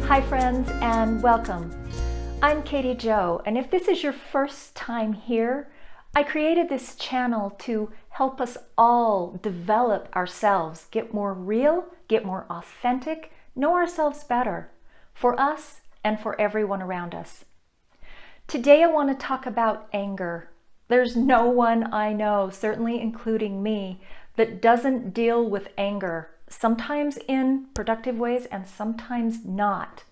Hi friends and welcome. I'm Katy Jo, and if this is your first time here, I created this channel to help us all develop ourselves, get more real, get more authentic, know ourselves better, for us and for everyone around us. Today I want to talk about anger. There's no one I know, certainly including me, that doesn't deal with anger, sometimes in productive ways and sometimes not.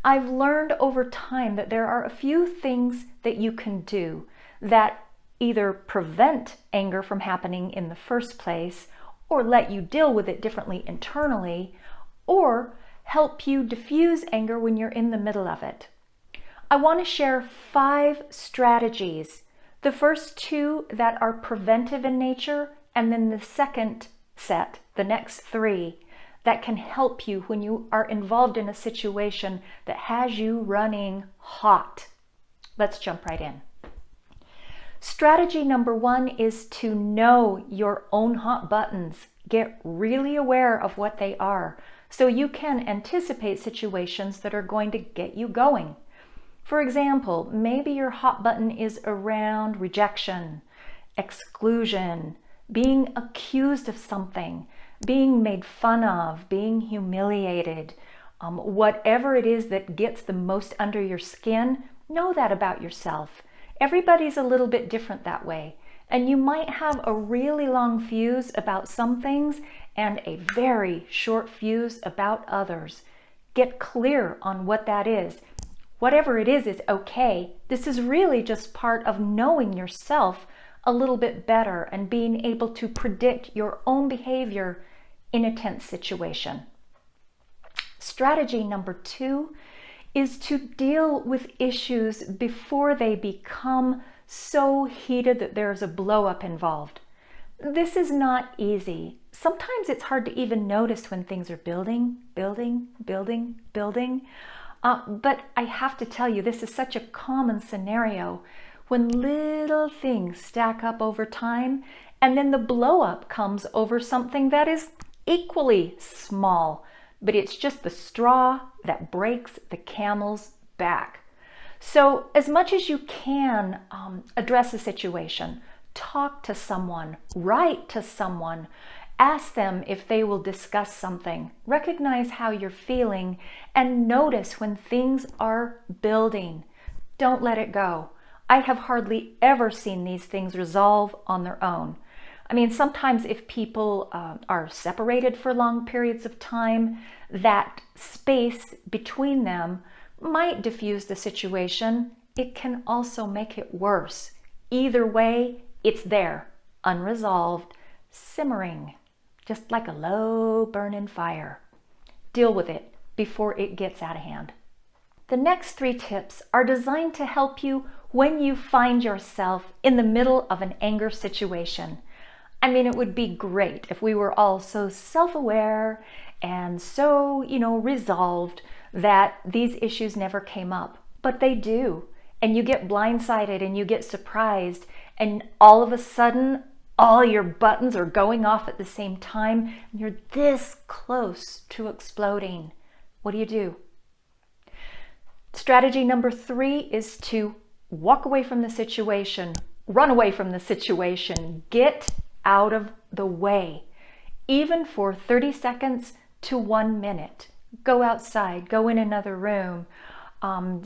I've learned over time that there are a few things that you can do that either prevent anger from happening in the first place, or let you deal with it differently internally, or help you diffuse anger when you're in the middle of it. I want to share 5 strategies. The first 2 that are preventive in nature, and then the second set, the next 3, that can help you when you are involved in a situation that has you running hot. Let's jump right in. Strategy number 1 is to know your own hot buttons. Get really aware of what they are so you can anticipate situations that are going to get you going. For example, maybe your hot button is around rejection, exclusion, being accused of something, being made fun of, being humiliated. Whatever it is that gets the most under your skin, know that about yourself. Everybody's a little bit different that way. And you might have a really long fuse about some things and a very short fuse about others. Get clear on what that is. Whatever it is okay. This is really just part of knowing yourself a little bit better and being able to predict your own behavior in a tense situation. Strategy number 2 is to deal with issues before they become so heated that there's a blow up involved. This is not easy. Sometimes it's hard to even notice when things are building. But I have to tell you, this is such a common scenario when little things stack up over time, and then the blow up comes over something that is equally small, but it's just the straw that breaks the camel's back. So as much as you can, address a situation, talk to someone, write to someone, ask them if they will discuss something, recognize how you're feeling, and notice when things are building. Don't let it go. I have hardly ever seen these things resolve on their own. I mean, sometimes if people are separated for long periods of time, that space between them might diffuse the situation. It can also make it worse. Either way, it's there, unresolved, simmering, just like a low burning fire. Deal with it before it gets out of hand. The next 3 tips are designed to help you when you find yourself in the middle of an anger situation. I mean, it would be great if we were all so self-aware and so, resolved that these issues never came up. But they do. And you get blindsided and you get surprised, and all of a sudden, all your buttons are going off at the same time, and you're this close to exploding. What do? Strategy number 3 is to walk away from the situation, run away from the situation, get out of the way, even for 30 seconds to 1 minute. Go outside, go in another room,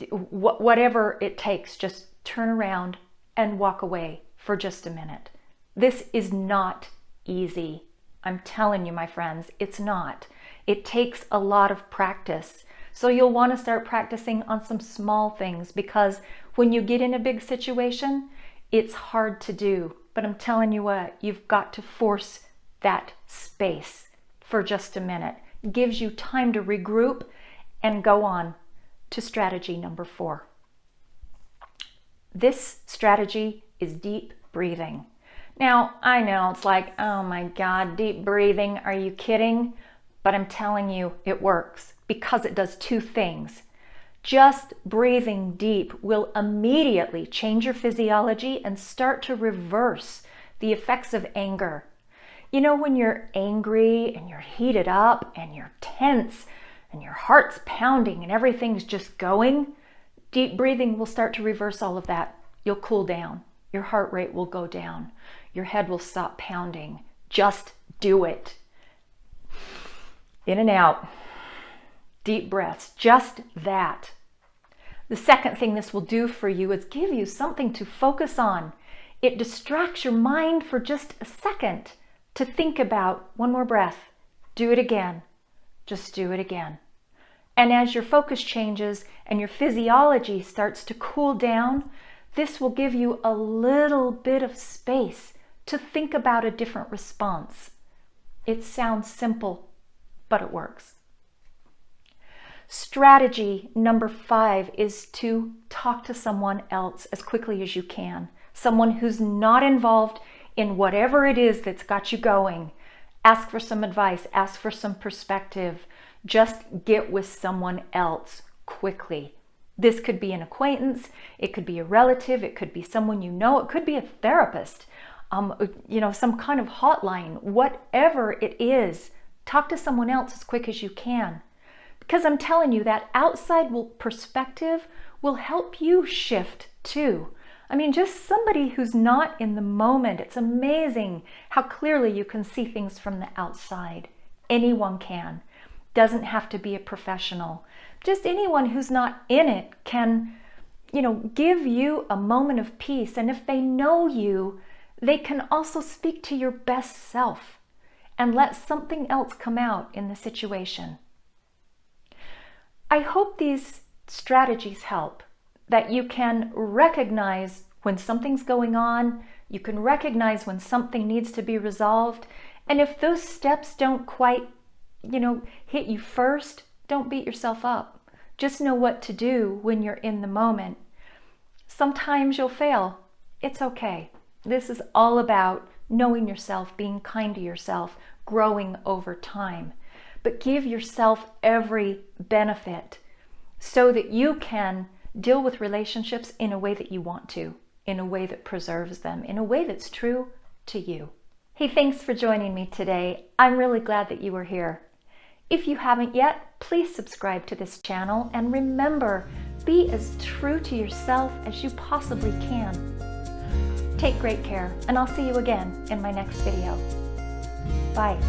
whatever it takes, just turn around and walk away for just a minute. This is not easy. I'm telling you, my friends, it's not. It takes a lot of practice. So you'll want to start practicing on some small things, because when you get in a big situation, it's hard to do. But I'm telling you what, you've got to force that space for just a minute. It gives you time to regroup and go on to strategy number 4. This strategy is deep breathing. Now, I know it's like, oh my God, deep breathing, are you kidding? But I'm telling you, it works because it does 2 things. Just breathing deep will immediately change your physiology and start to reverse the effects of anger. You know, when you're angry and you're heated up and you're tense, and your heart's pounding and everything's just going, deep breathing will start to reverse all of that. You'll cool down. Your heart rate will go down. Your head will stop pounding. Just do it. In and out. Deep breaths. Just that. The second thing this will do for you is give you something to focus on. It distracts your mind for just a second to think about one more breath. Do it again. Just do it again. And as your focus changes and your physiology starts to cool down, this will give you a little bit of space to think about a different response. It sounds simple, but it works. Strategy number 5 is to talk to someone else as quickly as you can. Someone who's not involved in whatever it is that's got you going. Ask for some advice, ask for some perspective. Just get with someone else quickly. This could be an acquaintance, it could be a relative, it could be someone you know, it could be a therapist, some kind of hotline, whatever it is. Talk to someone else as quick as you can. Because I'm telling you, that outside perspective will help you shift too. I mean, just somebody who's not in the moment. It's amazing how clearly you can see things from the outside. Anyone can. Doesn't have to be a professional. Just anyone who's not in it can, give you a moment of peace. And if they know you, they can also speak to your best self and let something else come out in the situation. I hope these strategies help, that you can recognize when something's going on, you can recognize when something needs to be resolved, and if those steps don't quite, hit you first, don't beat yourself up. Just know what to do when you're in the moment. Sometimes you'll fail. It's okay. This is all about knowing yourself, being kind to yourself, growing over time. But give yourself every benefit so that you can deal with relationships in a way that you want to, in a way that preserves them, in a way that's true to you. Hey, thanks for joining me today. I'm really glad that you were here. If you haven't yet, please subscribe to this channel, and remember, be as true to yourself as you possibly can. Take great care, and I'll see you again in my next video. Bye.